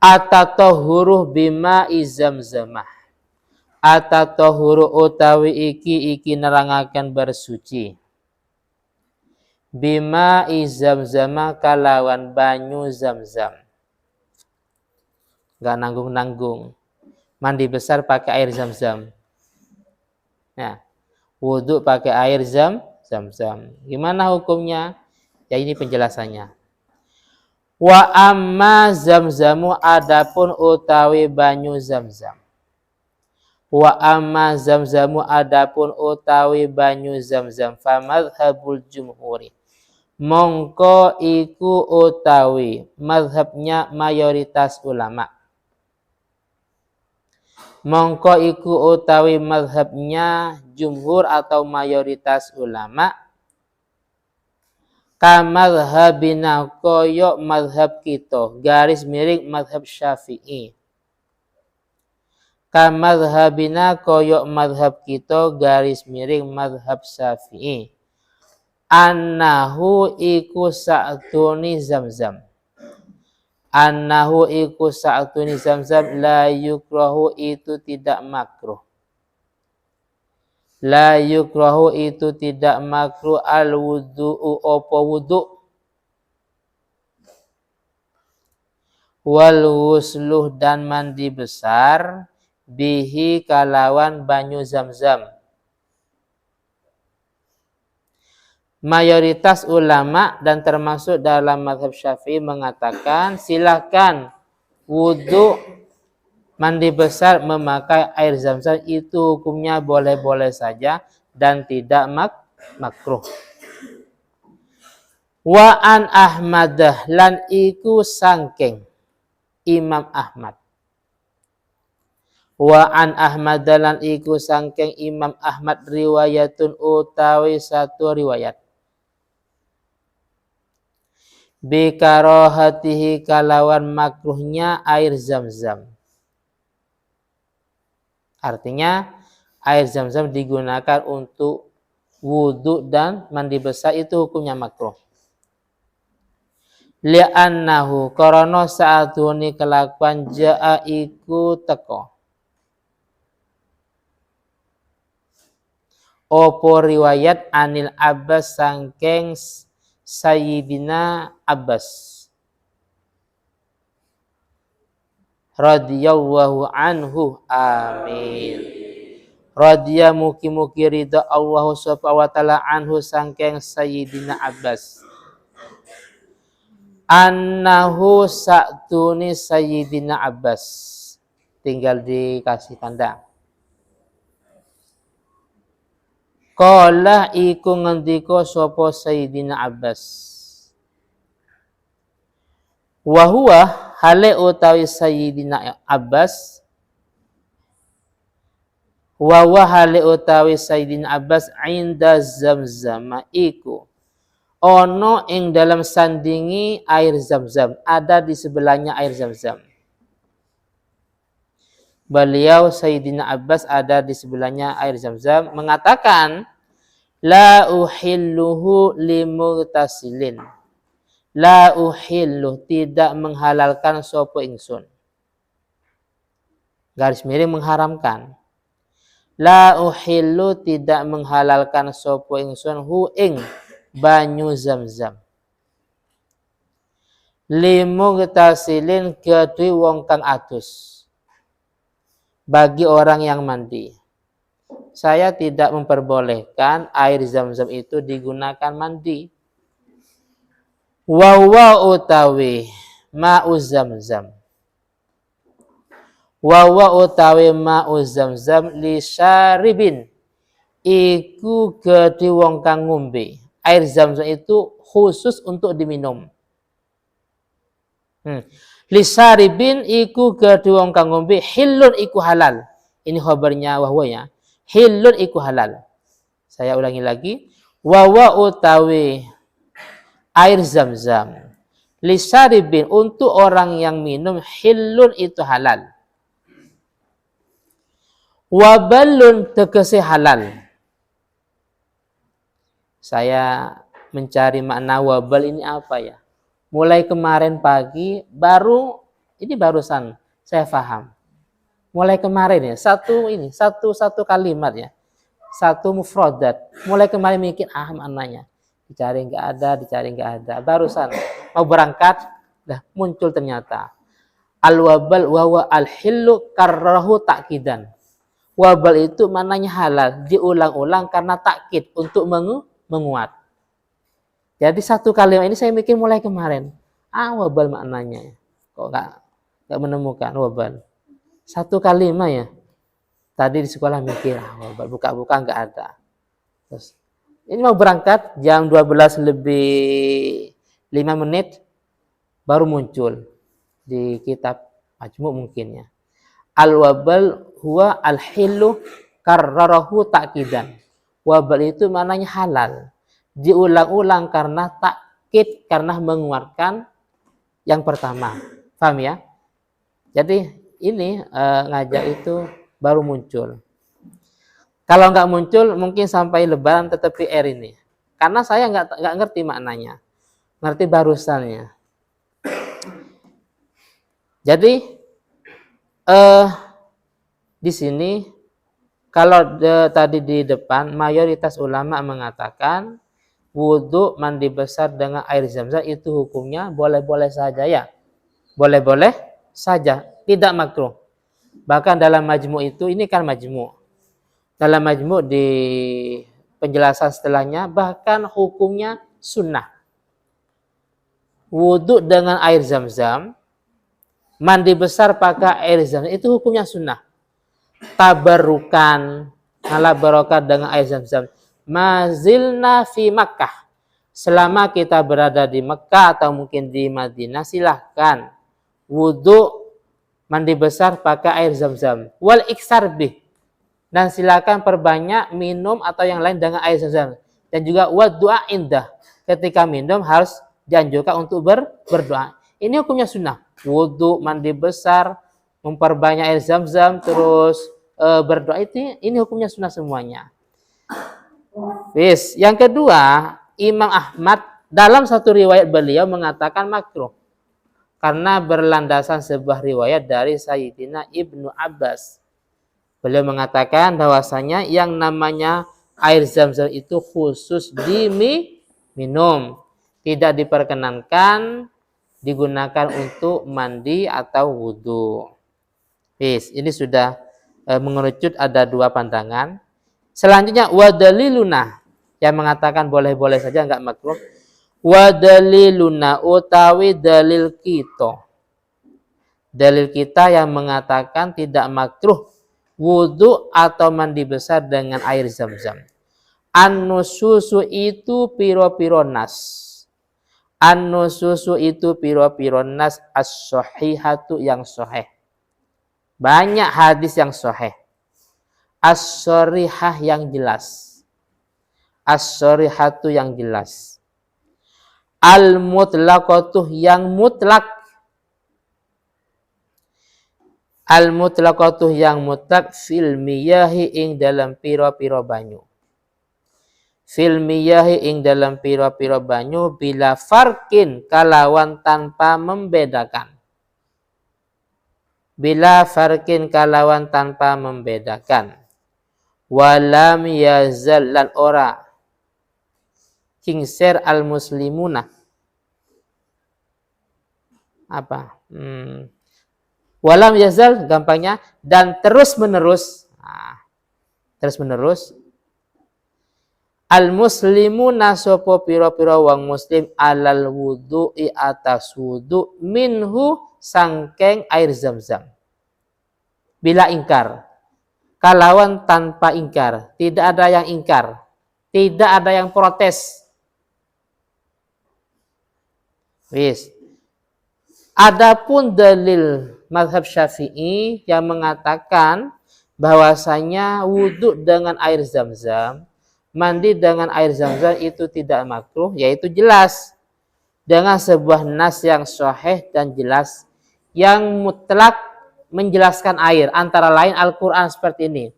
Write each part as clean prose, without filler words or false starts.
Atatahuru bima izamzamah. Atatahuru utawi iki nerangaken bersuci. Bima izamzamah kalawan banyu zamzam. Gak nanggung-nanggung. Mandi besar pakai air zam-zam. Nah, wudhu pakai air zam-zam. Gimana hukumnya? Ya ini penjelasannya. Wa amma zamzamu adapun utawi banyu zamzam. Wa amma zamzamu adapun utawi banyu zamzam. Famadhabul jumhuri. Mongko iku utawi madhabnya mayoritas ulama. Mongko iku utawi madhabnya jumhur atau mayoritas ulama. Kamadhabina koyok madhab kita. Garis miring madhab Syafi'i. Kamadhabina koyok madhab kita. Garis miring madhab Syafi'i. Annahu iku sa'tuni zamzam. Annahu iku sa'tuni zamzam la yukrahu itu tidak makruh. La yukrahu itu tidak makruh al wudu'u opo wudu' wal wusluh dan mandi besar bihi kalawan banyu zamzam. Mayoritas ulama dan termasuk dalam mazhab Syafi'i mengatakan silakan wudu mandi besar memakai air zam-zam itu hukumnya boleh-boleh saja dan tidak makruh. Wa an Ahmadah lan iku sangking Imam Ahmad. Wa an Ahmadah lan iku sangking Imam Ahmad riwayatun utawi satu riwayat. Bikarohatihi kalawan makruhnya air zam-zam. Artinya air zam-zam digunakan untuk wudhu dan mandi besar itu hukumnya makruh. Li'annahu korona saatuni kelakuan ja'a iku teko. Opo riwayat anil Abbas sangkeng Sayyidina Abbas radhiyallahu anhu amin. Radhiya mugi-mugi ridha Allah subhanahu wa ta'ala anhu sangkeng Sayyidina Abbas. Annahu sa'tuni Sayyidina Abbas. Tinggal dikasih tanda. Qala iku ngendika sapa Sayyidina Abbas. Wa huwa hale utawi Sayyidina Abbas. Wa huwa hale utawi Sayyidina Abbas inda zamzam iku ono ing dalam sandingi air zam-zam, ada di sebelahnya air zam-zam. Beliau Sayyidina Abbas ada di sebelahnya air zam-zam mengatakan la uhilluhu limugtasilin. La uhillu tidak menghalalkan sopo ingsun. Garis miring mengharamkan. La uhillu tidak menghalalkan sopo ingsun hu ing banyu zam-zam. Limugtasilin kedui wong kang adus. Bagi orang yang mandi. Saya tidak memperbolehkan air zam-zam itu digunakan mandi. Wa utawi ma'u zam-zam. Wa utawi ma'u zam-zam li syaribin. Iku kedhi wong kang ngombe. Air zam-zam itu khusus untuk diminum. Li syaribin iku kedhi wong kang ngombe hilun iku halal. Ini khabarnya wahwa ya. Hilun iku halal. Saya ulangi lagi. Wa utawi air zam-zam. Lisaribin untuk orang yang minum hilun itu halal. Wabalun tegese halal. Saya mencari makna wabal ini apa ya. Mulai kemarin pagi baru Ini barusan saya paham. Mulai kemarin ya, satu kalimat ya. Satu mufradat. Mulai kemarin mikir maknanya. Dicari nggak ada. Barusan mau berangkat, dah muncul ternyata. Al-wabal wa al-hillu karrahu takidan. Wabal itu maknanya halal, diulang-ulang karena takkid untuk menguat. Jadi satu kalimat ini saya mikir mulai kemarin. Wabal maknanya. Kok nggak menemukan wabal. Satu kalimat ya. Tadi di sekolah mikir, wabal buka-buka nggak ada. Terus ini mau berangkat jam 12 lebih 5 menit baru muncul di kitab Majmu' mungkin ya. Al-wabal huwa al-hillu karrarahu takidan. Wabal itu maknanya halal. Diulang-ulang karena takkid, karena menguatkan yang pertama. Paham ya? Jadi ini ngajak itu baru muncul. Kalau nggak muncul mungkin sampai lebaran tetapi ini. Karena saya nggak ngerti maknanya. Ngerti barusannya. Jadi di sini kalau tadi di depan mayoritas ulama mengatakan wudhu mandi besar dengan air zam-zam itu hukumnya boleh-boleh saja ya. Boleh-boleh saja, tidak makruh. Bahkan dalam majmu' itu, ini kan majmu'. Dalam majmu' di penjelasan setelahnya bahkan hukumnya sunnah. Wudhu dengan air zam-zam, mandi besar pakai air zam-zam itu hukumnya sunnah. Tabarukan, ala barokah dengan air zam-zam. Mazilna fi Makkah. Selama kita berada di Mekah atau mungkin di Madinah, silahkan wudhu mandi besar pakai air zam-zam. Wal iksar bih. Dan silakan perbanyak minum atau yang lain dengan air zam-zam. Dan juga waddu'a indah. Ketika minum harus dianjurkan untuk berdoa. Ini hukumnya sunnah. Wudhu, mandi besar, memperbanyak air zam-zam, terus berdoa. Ini hukumnya sunnah semuanya. Yang kedua, Imam Ahmad dalam satu riwayat beliau mengatakan makruh. Karena berlandasan sebuah riwayat dari Sayyidina Ibnu Abbas. Beliau mengatakan bahwasanya yang namanya air zam-zam itu khusus diminum. Tidak diperkenankan digunakan untuk mandi atau wudhu. Ini sudah mengerucut ada dua pandangan. Selanjutnya wadaliluna yang mengatakan boleh-boleh saja enggak makruh. Wadaliluna utawi dalil kita. Dalil kita yang mengatakan tidak makruh wudhu atau mandi besar dengan air zam-zam. An-nususu itu piro-piro nas. An-nususu itu piro-piro nas as-sahihatu yang sahih. Banyak hadis yang sahih. As-sarihah yang jelas. As-sarihatu yang jelas. Al-mutlaqatuh yang mutlak. Al-mutlaqatuh yang mutlak fil miyahi ing dalam piro-piro banyu. Fil miyahi ing dalam piro-piro banyu bila farkin kalawan tanpa membedakan. Bila farkin kalawan tanpa membedakan. Walam yazal lan ora kingser al muslimuna. Apa? Walam yazal gampangnya dan terus menerus. Terus menerus. Al muslimuna sopo piro-piro wang muslim alal wudu'i atas wudu minhu sangkeng air zam-zam. Bila ingkar. Kalawan tanpa ingkar. Tidak ada yang ingkar. Tidak ada yang protes. Adapun dalil mazhab Syafi'i yang mengatakan bahwasanya wudhu dengan air zam-zam, mandi dengan air zam-zam itu tidak makruh, yaitu jelas dengan sebuah nas yang sahih dan jelas yang mutlak menjelaskan air, antara lain Al-Quran seperti ini.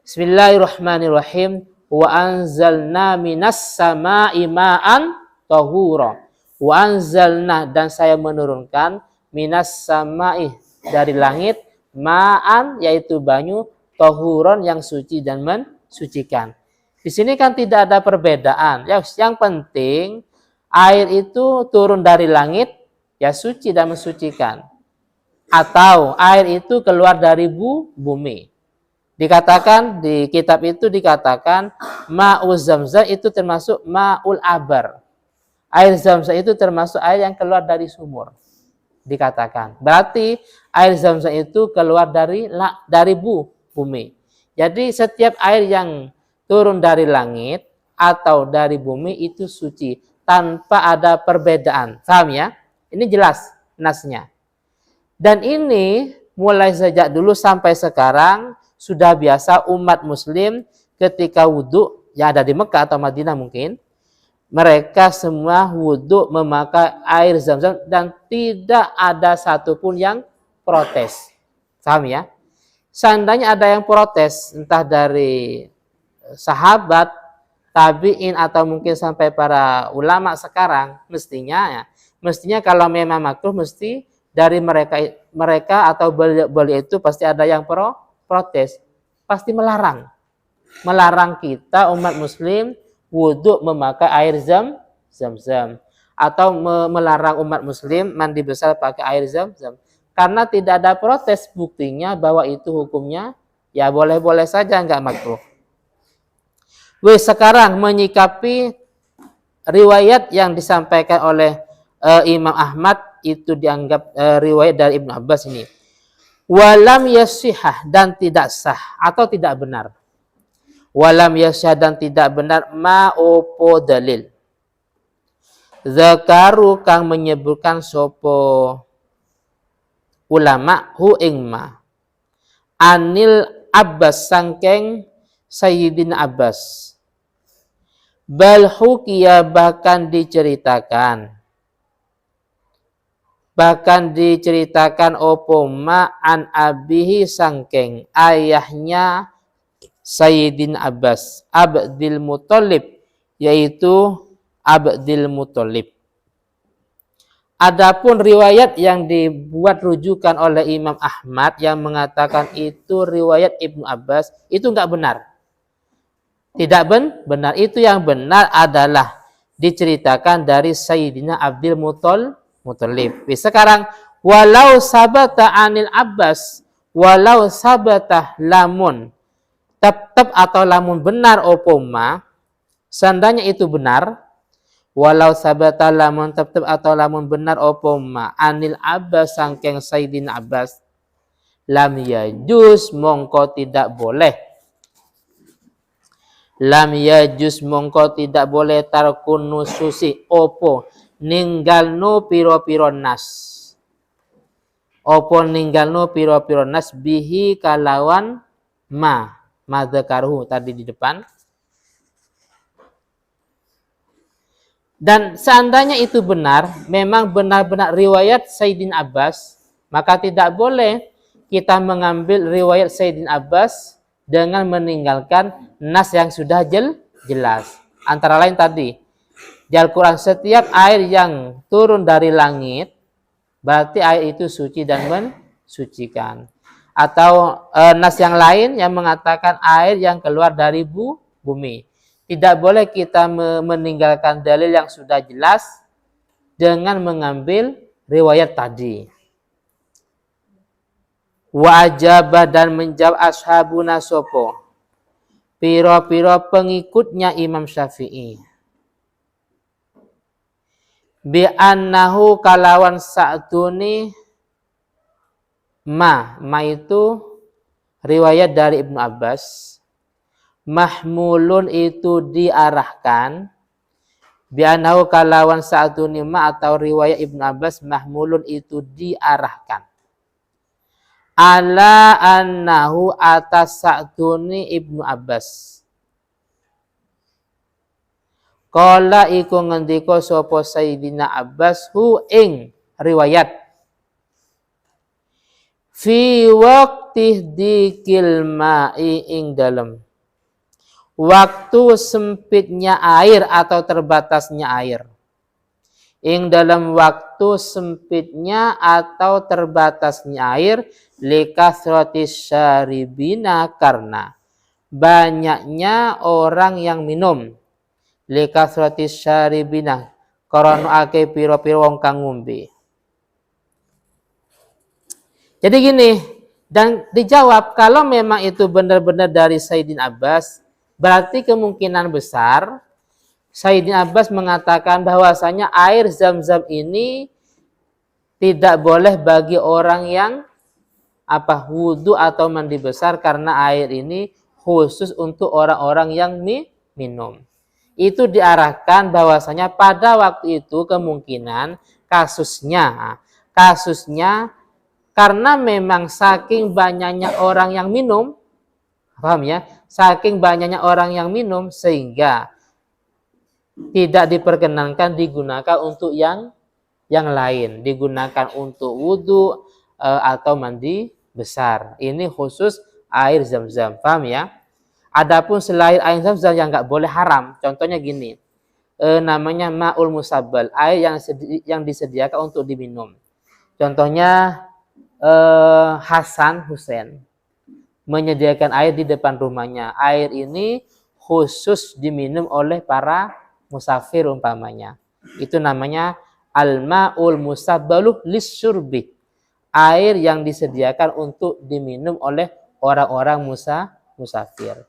Bismillahirrahmanirrahim. Wa anzalna minas sama'i ma'an tahura. Wa anzalna dan saya menurunkan minas samai dari langit, ma'an yaitu banyu, tohuron yang suci dan mensucikan. Di sini kan tidak ada perbedaan. Yang penting air itu turun dari langit ya suci dan mensucikan. Atau air itu keluar dari bumi. Dikatakan di kitab itu dikatakan ma'ul zamzam itu termasuk ma'ul abar. Air zamzam itu termasuk air yang keluar dari sumur. Dikatakan. Berarti air zamzam itu keluar dari bumi. Jadi setiap air yang turun dari langit atau dari bumi itu suci tanpa ada perbedaan. Paham ya? Ini jelas nasnya. Dan ini mulai sejak dulu sampai sekarang sudah biasa umat muslim ketika wudhu yang ada di Mekah atau Madinah mungkin, mereka semua wudhu memakai air zam-zam dan tidak ada satupun yang protes. Paham ya? Seandainya ada yang protes, entah dari sahabat, tabi'in atau mungkin sampai para ulama sekarang, mestinya kalau memang makruh mesti dari mereka atau beliau itu pasti ada yang protes, pasti melarang kita umat muslim wudhu memakai air zam-zam atau melarang umat muslim mandi besar pakai air zam-zam karena tidak ada protes, buktinya bahwa itu hukumnya ya boleh-boleh saja, nggak makruh. Sekarang menyikapi riwayat yang disampaikan oleh Imam Ahmad itu dianggap riwayat dari Ibnu Abbas ini. Walam yasihah dan tidak sah atau tidak benar. Walam yasihah dan tidak benar ma'opo dalil. Zakaru kang menyebutkan sopo ulama hu ing ma. Anil Abbas sangkeng Sayyidina Abbas. Bal hukiya bahkan diceritakan opo ma'an abihi sangkeng ayahnya Sayyidina Abbas Abdil Muthalib, yaitu Abdil Muthalib. Adapun riwayat yang dibuat rujukan oleh Imam Ahmad yang mengatakan itu riwayat Ibnu Abbas itu enggak benar. Tidak benar. Itu yang benar adalah diceritakan dari Sayyidina Abdil Muthalib. Sekarang walau sabata anil Abbas, walau sabata lamun tetap atau lamun benar opoma, seandainya itu benar, walau sabata lamun tetap atau lamun benar opoma anil Abbas sangkeng Sayyidina Abbas, lam yajuz mongko tidak boleh. Lam yajuz mongko tidak boleh tarkun nususi opo ninggalno piro-piro nas. Opo ninggalno piro-piro nas bihi kalawan madzakaruhu tadi di depan. Dan seandainya itu benar, memang benar-benar riwayat Sayyidina Abbas, maka tidak boleh kita mengambil riwayat Sayyidina Abbas dengan meninggalkan nas yang sudah jelas. Antara lain tadi di Al-Quran setiap air yang turun dari langit berarti air itu suci dan mensucikan. Atau nas yang lain yang mengatakan air yang keluar dari bumi. Tidak boleh kita meninggalkan dalil yang sudah jelas dengan mengambil riwayat tadi. Wa ajabah dan menjawab ashabuna sopo piro-piro pengikutnya Imam Syafi'i. Bi'annahu kalawan sa'duni ma itu riwayat dari Ibnu Abbas, mahmulun itu diarahkan, bi'annahu kalawan sa'duni ma atau riwayat Ibnu Abbas mahmulun itu diarahkan ala annahu atas sa'duni Ibnu Abbas. Kala iku ngendika sapa Sayyidina Abbas hu ing riwayat fi waqti dikil ma'i ing dalem waktu sempitnya air atau terbatasnya air. ing dalam waktu sempitnya atau terbatasnya air likasratis syaribina karena banyaknya orang yang minum likasratis syaribina karena ake piro-piro wong kang ngombe. Jadi gini, dan dijawab kalau memang itu benar-benar dari Sayyidina Abbas, berarti kemungkinan besar Sayyidina Abbas mengatakan bahwasanya air Zam-Zam ini tidak boleh bagi orang yang wudu atau mandi besar karena air ini khusus untuk orang-orang yang minum. Itu diarahkan bahwasanya pada waktu itu kemungkinan kasusnya karena memang saking banyaknya orang yang minum, paham ya? Saking banyaknya orang yang minum sehingga tidak diperkenankan digunakan untuk yang lain, digunakan untuk wudhu atau mandi besar. Ini khusus air Zam-Zam, paham ya? Adapun selain air Zam-Zam yang nggak boleh haram, contohnya gini, namanya ma'ul musabbal, air yang disediakan untuk diminum. Contohnya Hasan Hussein menyediakan air di depan rumahnya. Air ini khusus diminum oleh para musafir umpamanya. Itu namanya al-ma'ul musabbaluh lisyurbi. Air yang disediakan untuk diminum oleh orang-orang musafir.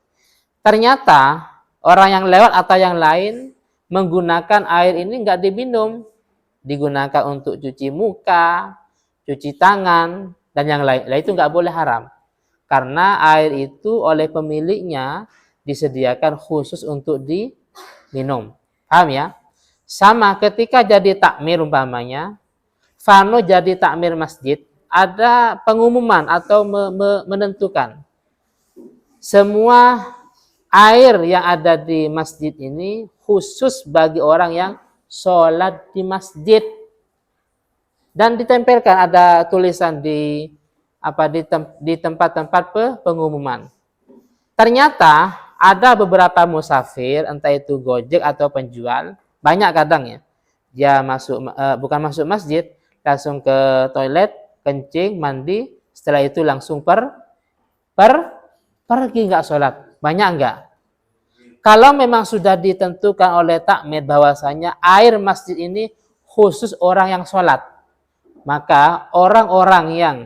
Ternyata orang yang lewat atau yang lain menggunakan air ini enggak diminum. Digunakan untuk cuci muka, cuci tangan, dan yang lain. Itu enggak boleh haram. Karena air itu oleh pemiliknya disediakan khusus untuk diminum. Paham ya? Sama ketika jadi takmir umpamanya, Fano jadi takmir masjid, ada pengumuman atau menentukan semua air yang ada di masjid ini khusus bagi orang yang sholat di masjid. Dan ditempelkan ada tulisan di tempat-tempat pengumuman. Ternyata ada beberapa musafir, entah itu Gojek atau penjual, banyak kadang ya. Dia bukan masuk masjid, langsung ke toilet, kencing, mandi, setelah itu langsung pergi nggak sholat. Banyak nggak? Kalau memang sudah ditentukan oleh takmir bahwasanya air masjid ini khusus orang yang sholat, maka orang-orang yang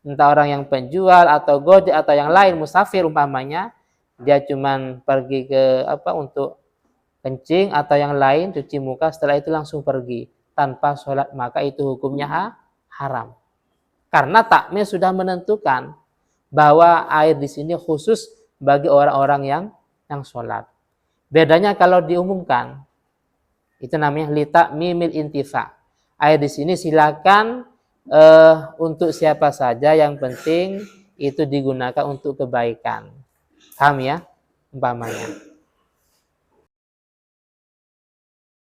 entah orang yang penjual atau Gojek atau yang lain musafir umpamanya, dia cuman pergi ke untuk kencing atau yang lain, cuci muka, setelah itu langsung pergi tanpa sholat, maka itu hukumnya haram. Karena takmir sudah menentukan bahwa air di sini khusus bagi orang-orang yang sholat. Bedanya kalau diumumkan, itu namanya litakmimil intifa. Air di sini silakan untuk siapa saja, yang penting itu digunakan untuk kebaikan. Paham ya? Umpamanya.